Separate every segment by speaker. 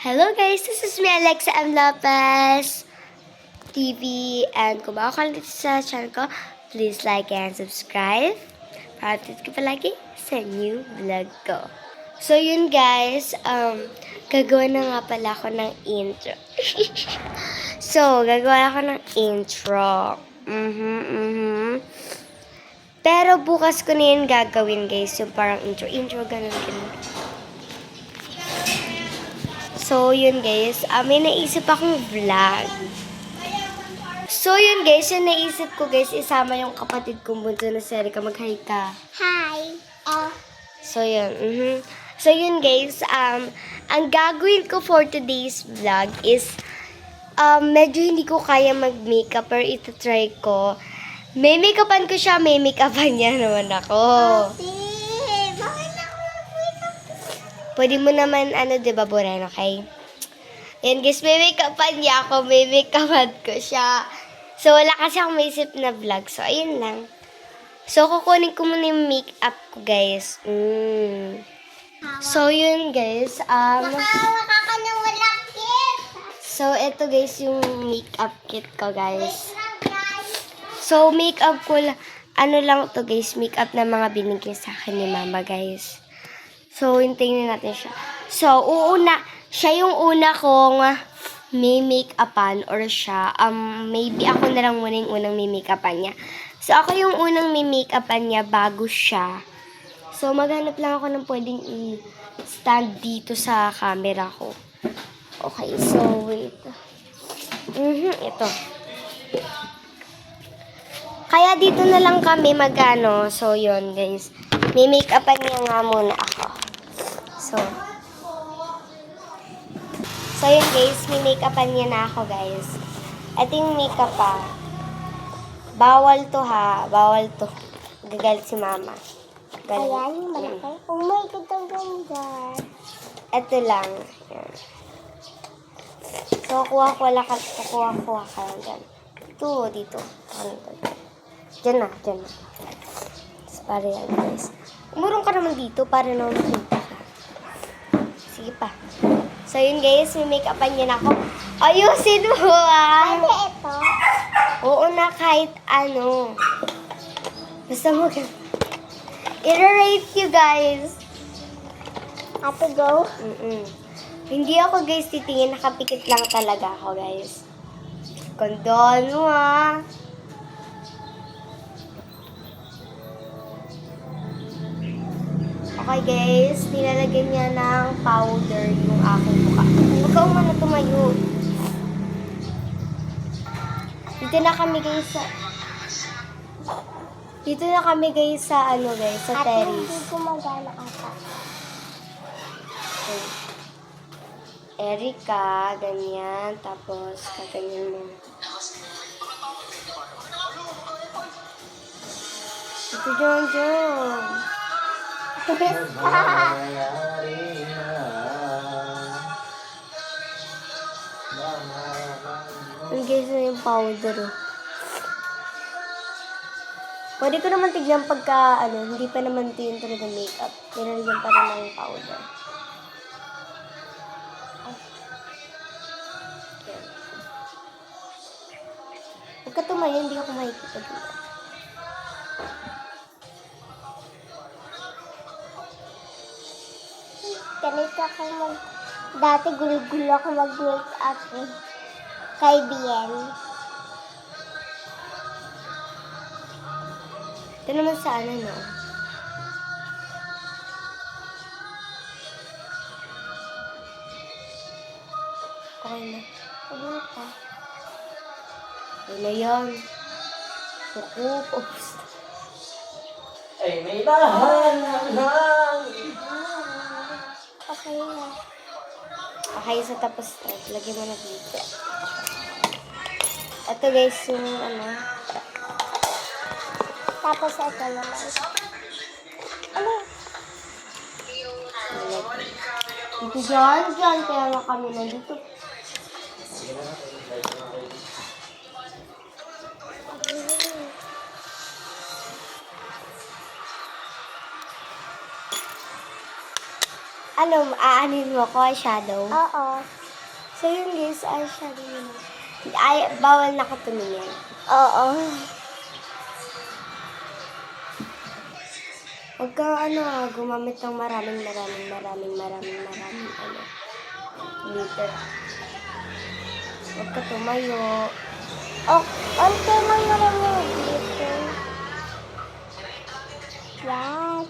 Speaker 1: Hello guys, this is me Alexa M. Lopez TV, and kung bago ka lang dito sa channel ko, please like and subscribe para update ka palagi sa new vlog ko. So yun guys, gagawa na nga pala ako ng intro. So, gagawa ako ng intro. Pero bukas ko na yun gagawin guys, yung parang intro, ganun. So, yun guys, may naisip akong vlog. So, yun guys, yung naisip ko guys, isama yung kapatid kong bunso na si Erika. Mag-hi ka.
Speaker 2: Hi.
Speaker 1: So, yun. So, yun guys, ang gagawin ko for today's vlog is, medyo hindi ko kaya mag-makeup, pero ito-try ko. May makeupan ko siya, may makeupan niya naman ako.
Speaker 2: Bakit ako mag-makeup?
Speaker 1: Pwede mo naman, diba, Boren, okay? Yan guys, may make-upan niya ako, may make-upan ko siya. So, wala kasi akong maisip na vlog. So, ayun lang. So, kukunin ko muna yung make-up ko, guys. So, yun guys.
Speaker 2: Nakahawak ako ng walang kit.
Speaker 1: So, ito guys, yung make-up kit ko, guys.
Speaker 2: Wait lang, guys.
Speaker 1: So, make-up ko, lang to guys, make-up na mga binigay sa akin ni mama, guys. So, hintayin natin siya. So, siya yung una kong may make-upan or siya. Maybe ako na lang muna yung unang may make-upan niya. So, ako yung unang may make-upan niya bago siya. So, maghanap lang ako ng pwedeng i-stand dito sa camera ko. Okay, so, wait. Ito. Kaya dito na lang kami magano. So, yun guys. May make-upan niya nga muna ako. So, yun guys, may make-upan niya na ako, guys. Ito yung make-up pa. Bawal to ha. Bawal to. Gagalit si mama.
Speaker 2: Ayan, yung malaki. Oh my God, ang ganda.
Speaker 1: Ito lang. Yan. So, kuha ka lang dyan. Dito. Ano to? Dyan na. So, para yan, guys. Umurong ka naman dito para naman makita ka. Sige pa. So, yun guys, may make-upan niya na ako. Ayusin mo
Speaker 2: Pwede ito.
Speaker 1: Oo na, kahit ano. Basta i-rate you guys.
Speaker 2: Ate, go.
Speaker 1: Hindi ako guys titingin, nakapikit lang talaga ako guys. Kondol mo ah. Okay guys, nilalagyan niya ng powder yung aking mukha. Huwag ka umano tumayo. Dito na kami guys sa sa
Speaker 2: Ate,
Speaker 1: terrace.
Speaker 2: hindi gumagana ata.
Speaker 1: Okay. Erika, ganyan. Tapos, kaganyan mo. Ito, John. Ang guys na yung powder. Pwede ko naman tignan pagka, hindi pa naman ito yung talaga makeup. Nilalagyan pa rin ng powder. Okay. Huwag ka tumayo, hindi ako makikita dito.
Speaker 2: Ganito ako Dati gulo-gulo ako mag-makeup eh. Kay Bien.
Speaker 1: Ito naman sa no? Okay na.
Speaker 2: Ano pa?
Speaker 1: Okay na yan. Oops.
Speaker 3: Ay, may tahanan.
Speaker 2: Okay na.
Speaker 1: Okay, sa tapos na. Lagyan mo na dito. Ito guys, yung
Speaker 2: Tapos ito naman. Ano?
Speaker 1: Dito dyan. Kaya nga kami nandito. Ano, aanin mo ko, eyeshadow?
Speaker 2: Oo.
Speaker 1: So yun guys, eyeshadow mo. Ay, bawal na katumingin.
Speaker 2: Oo.
Speaker 1: Huwag ka, gumamit ng maraming, glitter. Huwag ka tumayo.
Speaker 2: Oh, onti lang naman yung glitter. Yan.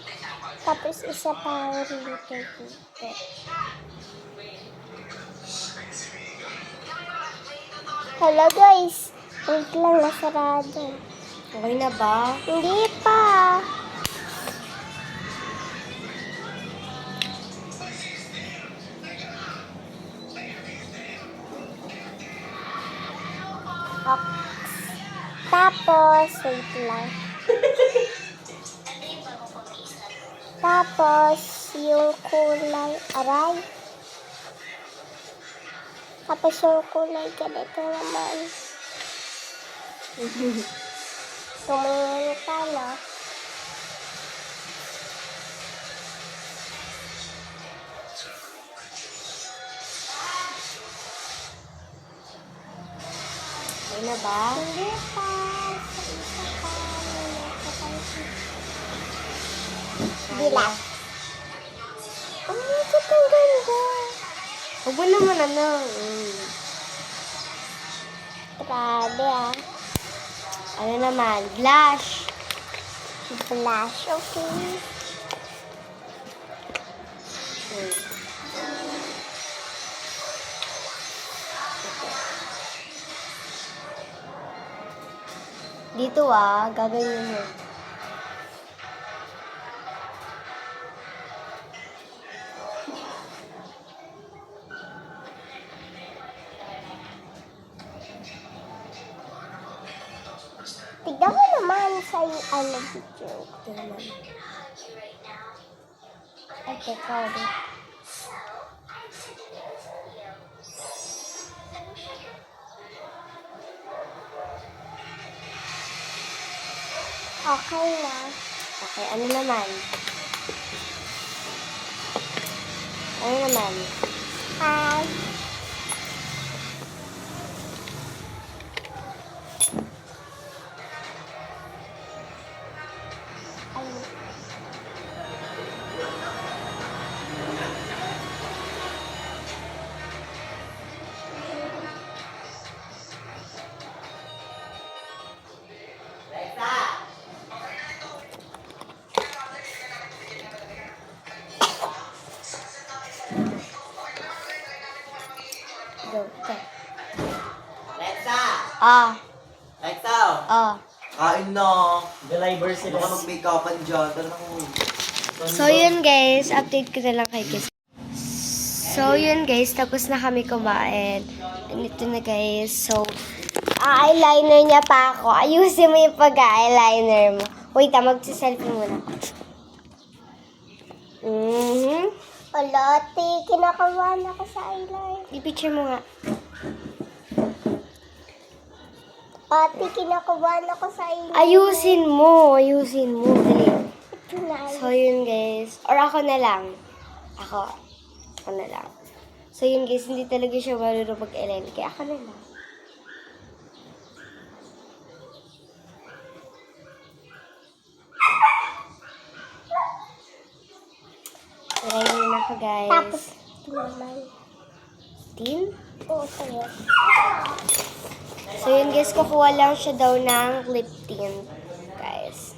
Speaker 2: Tapos isa pa glitter dito. Hello guys. Wait lang, nasarado.
Speaker 1: Okay na ba?
Speaker 2: Hindi pa. Tapos, wait lang. Tapos, yung kulay, aray. Tapos yung kulay, ganito naman. Tumingin ka, no?
Speaker 1: Okay na ba?
Speaker 2: Hindi pa. Sa isa pa. Bilang. Oh, ito ang ganda.
Speaker 1: Huwag mo naman
Speaker 2: Grabe, ah.
Speaker 1: Ano naman? Blush.
Speaker 2: Blush, okay.
Speaker 1: Dito gaganyan mo.
Speaker 2: Tignan mo naman sa video.
Speaker 1: Ito naman.
Speaker 2: Ay, sorry. Okay na.
Speaker 1: Okay, ano naman? Ano naman?
Speaker 2: Hi. Ayun.
Speaker 1: Go. Go.
Speaker 3: Alexa!
Speaker 1: Ah.
Speaker 3: Alexa!
Speaker 1: Ah.
Speaker 3: Kain na. Deliver sila. Baka mag-make-upan dyan.
Speaker 1: So yun guys, update ko na lang kay Kiss. So yun guys, tapos na kami kumain. And ito na guys. So, eyeliner niya pa ako. Ayusin mo yung pag-eyeliner mo. Wait, magsiselfie muna ako.
Speaker 2: Alote, kinakabahan ako sa eyeliner.
Speaker 1: I-picture mo nga.
Speaker 2: Ate, kinakabahan ako sa eyeliner.
Speaker 1: Ayusin mo. Dali.
Speaker 2: Ito na.
Speaker 1: So yun guys. Or ako na lang. Ako na lang. So yun guys, hindi talaga siya marunong mag-eyeliner. Kaya ako na lang. Try na ako guys.
Speaker 2: Tapos, ito naman.
Speaker 1: Tin?
Speaker 2: Oo, sa'yo.
Speaker 1: So yun guys, kukuha lang siya daw ng lip tint. Guys.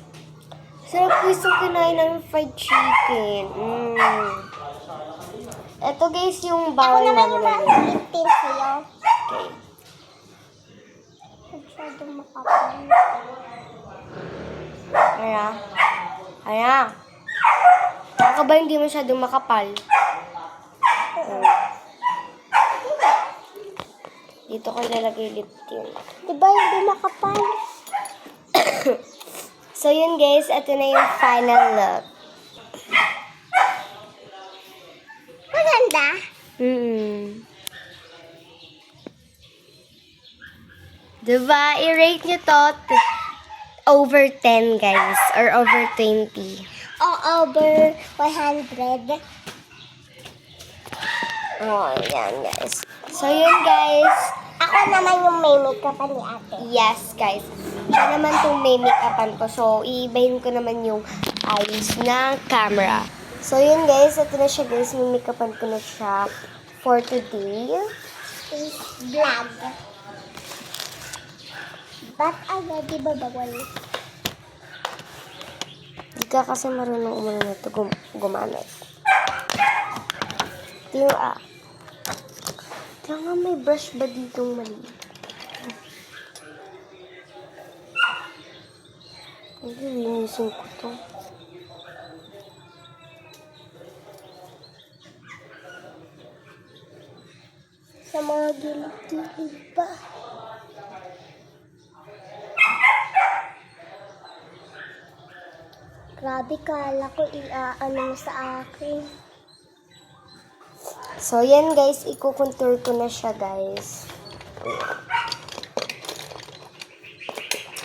Speaker 1: Sarap gusto kinain ng fried chicken. Ito guys yung
Speaker 2: Ako
Speaker 1: bawal
Speaker 2: naman
Speaker 1: namin
Speaker 2: yung
Speaker 1: na
Speaker 2: mga lip tint sa'yo.
Speaker 1: Okay.
Speaker 2: Masyadong makapal.
Speaker 1: Ayan. Baka ba hindi masyadong makapal? Dito ko ilalagay lip tint.
Speaker 2: Diba hindi makapal?
Speaker 1: So yun guys, ito na yung final look.
Speaker 2: Maganda.
Speaker 1: Diba? I-rate nyo to over 10 guys. Or over 20.
Speaker 2: O over 100.
Speaker 1: Oh, yan guys. So, yun guys.
Speaker 2: Ako naman yung may makeup ni ate.
Speaker 1: Yes, guys. Siya naman itong may make-upan ko. So, iibahin ko naman yung eyes ng camera. So, yun guys. Ito na siya guys. May make-upan ko na siya for today.
Speaker 2: Is vlog. Ba't agad di ba bawal?
Speaker 1: Hindi ka kasi marunong umano na ito gumamit. Ito yung Kaya nga may brush ba ditong mali? Hindi, linisin ko to.
Speaker 2: Sa mga gilid-gilid pa. Grabe, kala ko iaano mo sa akin.
Speaker 1: So, yan guys. Iko-contour ko na siya guys.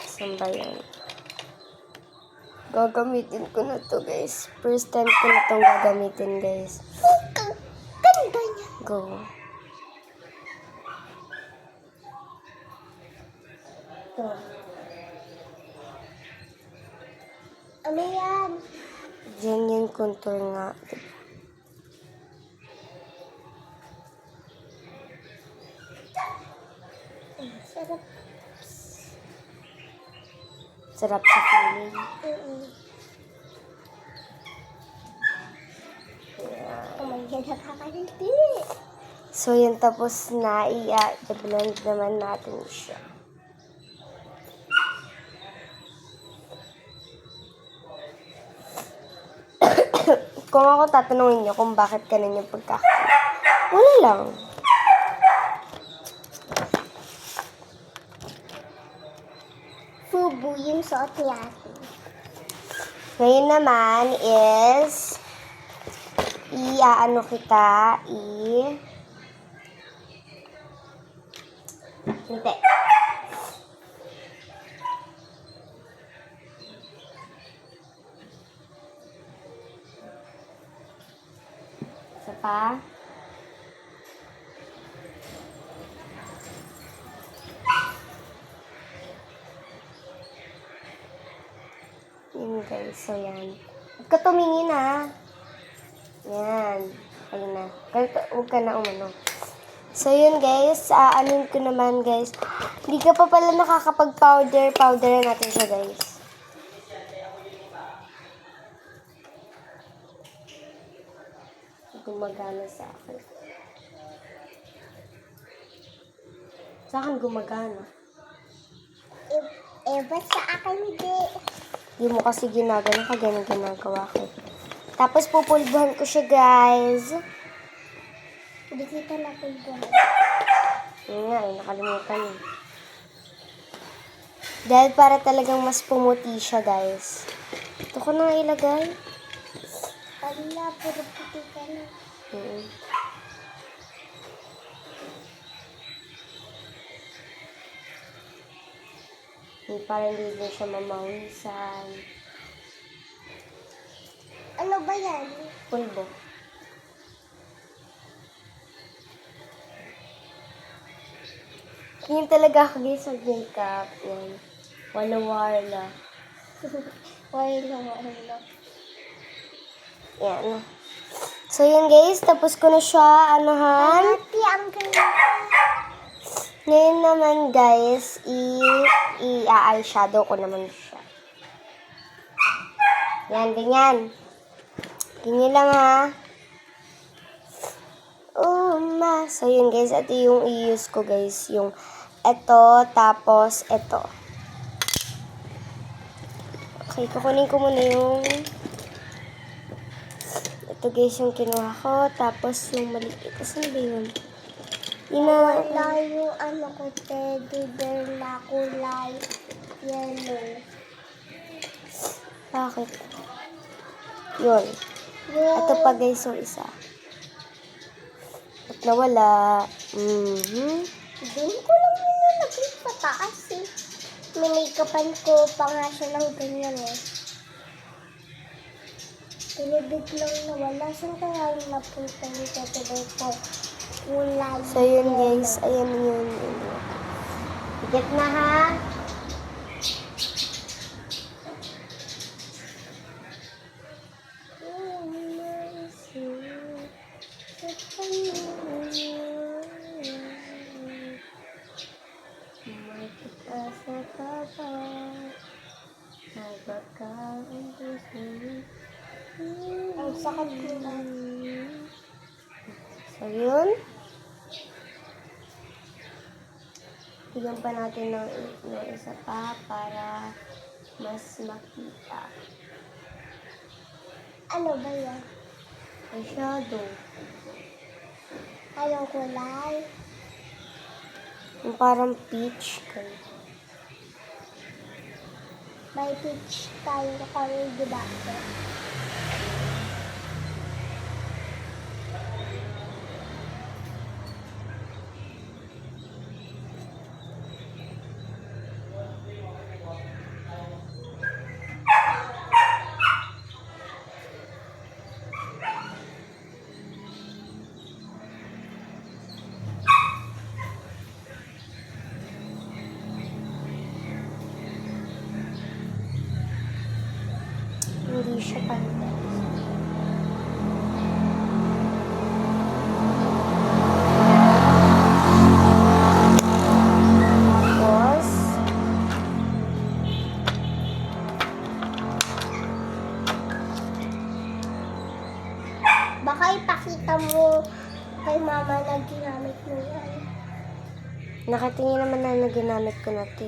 Speaker 1: Saan ba yan? Gagamitin ko na to guys. First time ko na itong gagamitin guys.
Speaker 2: Ganda niya.
Speaker 1: Go.
Speaker 2: Ito. Ano yan?
Speaker 1: Diyan yung contour nga. Diba?
Speaker 2: Sarap.
Speaker 1: Sarap sa feeling.
Speaker 2: Oh my God, nakakaliti.
Speaker 1: So, yan tapos na. I-blend naman natin siya. Kung ako tatanungin niyo kung bakit ganun yung pagkakaroon. Wala lang.
Speaker 2: Fubu yung suot ni ate.
Speaker 1: Ngayon naman is i-ano kita, hindi. Isa pa. Yun guys, so yan. Huwag ka tumingin ha. Yan. Ayun na. Huwag ka na umano. So yun guys, aanin ko naman guys. Hindi ka pa pala nakakapag-powder. Powderan natin siya guys. Gumagana sa akin. Sa akin gumagana.
Speaker 2: Ba't sa akin hindi?
Speaker 1: Hindi mo kasi ginagano ka, ganun ginagawa ko. Tapos pupulbuhan ko siya, guys.
Speaker 2: Hindi kita napulbuhan.
Speaker 1: Yun nga, nakalimutan eh. Dahil para talagang mas pumuti siya, guys. Ito ko na ilagay.
Speaker 2: Wala, puro puti ka na.
Speaker 1: Para hindi na siya mamawisan.
Speaker 2: Ano ba yan?
Speaker 1: Pulbo. Ganyan talaga ako guys sa makeup. Yan. Wala-wala.
Speaker 2: Wala.
Speaker 1: Yan. So, yan guys. Tapos ko na siya, anuhan.
Speaker 2: Ate, ang ganda.
Speaker 1: Ngayon naman guys, i-eyeshadow ko naman siya. Yan, ganyan. Ganyan lang ha. So, yun guys. Ito yung i-use ko guys. Yung ito, tapos ito. Okay, kukunin ko muna yung ito guys yung kinuha ko. Tapos yung maliit. Saan ba yun?
Speaker 2: Wala yung ano ko, teddy bear na kulay yellow.
Speaker 1: Bakit? Yun. Ito pa guys yung isa. At nawala.
Speaker 2: Doon ko lang nilagay pataas eh. May make-upan ko pa nga siya ng ganyan eh. Tinibig lang nawala. Saan kaya yung napunta yung teddy bear ko? Kulay.
Speaker 1: So, yun guys. Ayan yun. Get na ha.
Speaker 2: Ang sakit ko na.
Speaker 1: So, yun. Bigyan pa natin ng isa pa para mas makita.
Speaker 2: Ano ba yan?
Speaker 1: Eyeshadow.
Speaker 2: Anong kulay?
Speaker 1: Yung parang peach.
Speaker 2: May peach tayo na color, di ba?
Speaker 1: Hindi siya pantay. Tapos,
Speaker 2: Baka ipakita mo kay mama na ginamit mo yan.
Speaker 1: nakatingin naman na ginamit ko na ito.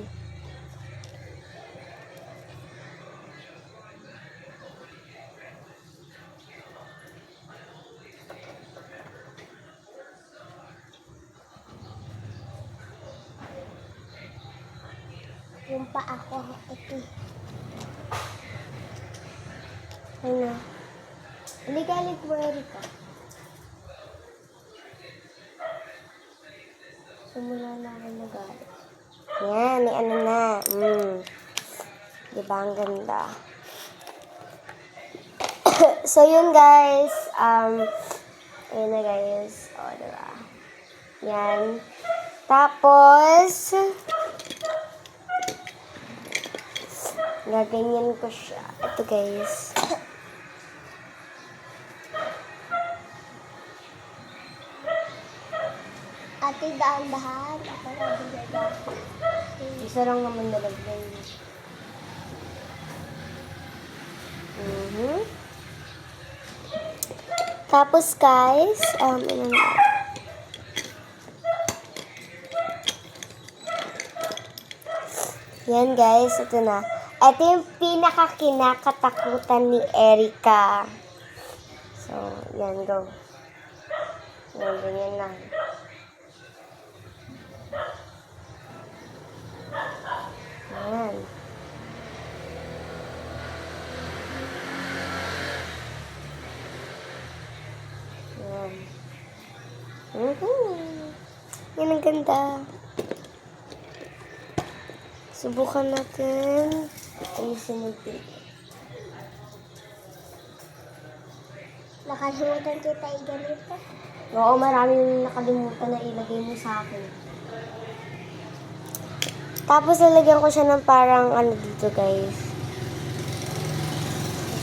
Speaker 2: Yung pa ako. Ito.
Speaker 1: Ay na. Hindi galit mo, Erika. Simula na ako magalit. Yan, may ano na. Diba ang ganda? So, yun guys. Ayun na guys. O, diba? Yan. Tapos, gaganyan ko siya. Ito guys.
Speaker 2: Ate, dahan-dahan. Ako na binagay.
Speaker 1: Isa lang naman nalagyan. Tapos guys, ano na. Yan guys, ito na. Ito yung pinaka-kinakatakutan ni Erika. So, yan, go. Yan, ganyan lang. Yan. Yan. Yan ang ganda. Subukan natin. Ayusin natin.
Speaker 2: Nakalimutan kita i-ganito.
Speaker 1: Oo, marami yung nakalimutan na ilagay mo sa akin. Tapos, lalagyan ko siya ng parang ano dito, guys.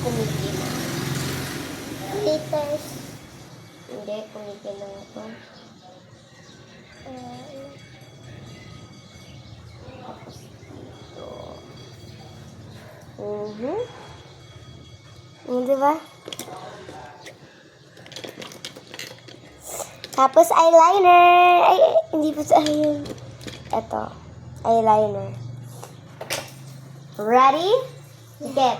Speaker 1: Kumiki na.
Speaker 2: Glitters.
Speaker 1: Hindi, kumiki na ito. Tapos, dito. Diba? Tapos, eyeliner. Ay, hindi pa sa ayun. Ito. Eyeliner. Ready? Get.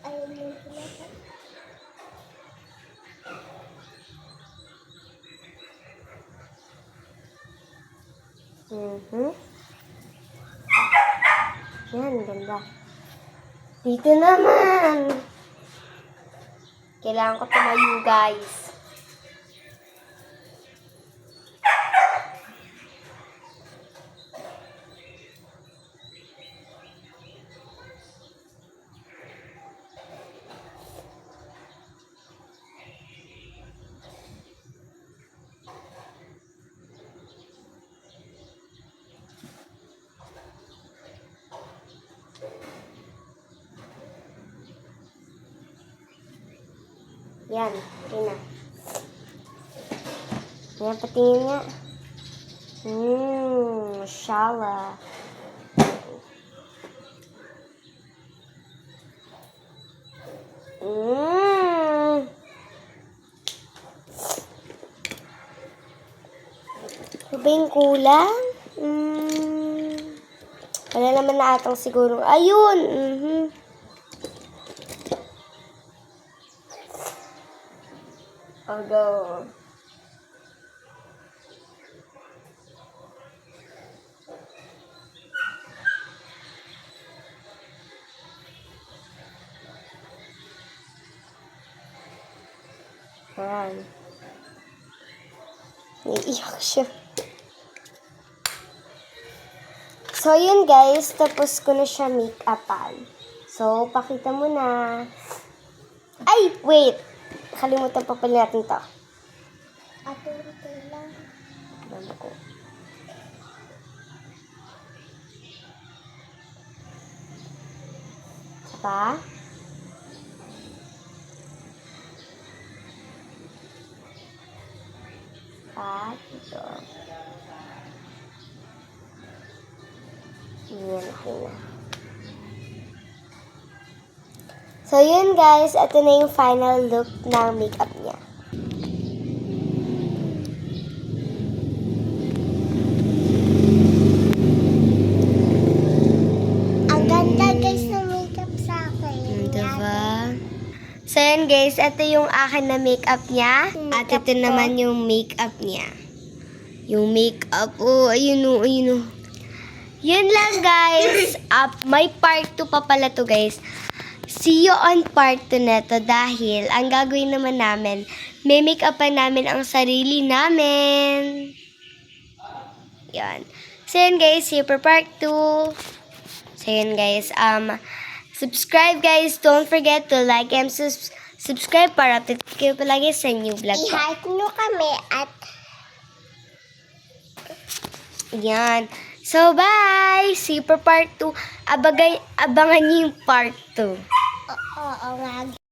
Speaker 2: Ayun yung pinaka.
Speaker 1: Yan, ganda. Dito naman. Kailangan ko tumayo, guys. Yan, okay na. Yan, patingin nga. Mashallah. Ano ba yung kulang? Wala naman na atang siguro. Ayun! I'll go. Ayan. Naiiyak siya. So, yun guys. Tapos ko na siya make-upan. So, pakita mo na. Ay! Wait! Kalimutan pa pala natin to.
Speaker 2: Ato ito lang.
Speaker 1: Alam ko. Isa pa? Ito. Yan, okay na. So, yun guys. Ito na yung final look ng makeup niya.
Speaker 2: Ang ganda guys ng makeup sa akin.
Speaker 1: Diba? So, yun guys. Ito yung akin na makeup niya. At ito naman yung makeup niya. Yung makeup. Oh, ayun o, ayun o. Yun lang guys. May part 2 pa pala to guys. See you on part 2 neto dahil ang gagawin naman namin, may make-upan namin ang sarili namin. Yan. So yun guys, see you for part 2. So yun guys, subscribe guys. Don't forget to like and subscribe para update kayo palagi sa new vlog ko.
Speaker 2: I-heart nyo kami at
Speaker 1: Yan. So bye! See you for part 2. Abangan niyo yung part 2.
Speaker 2: oo nga.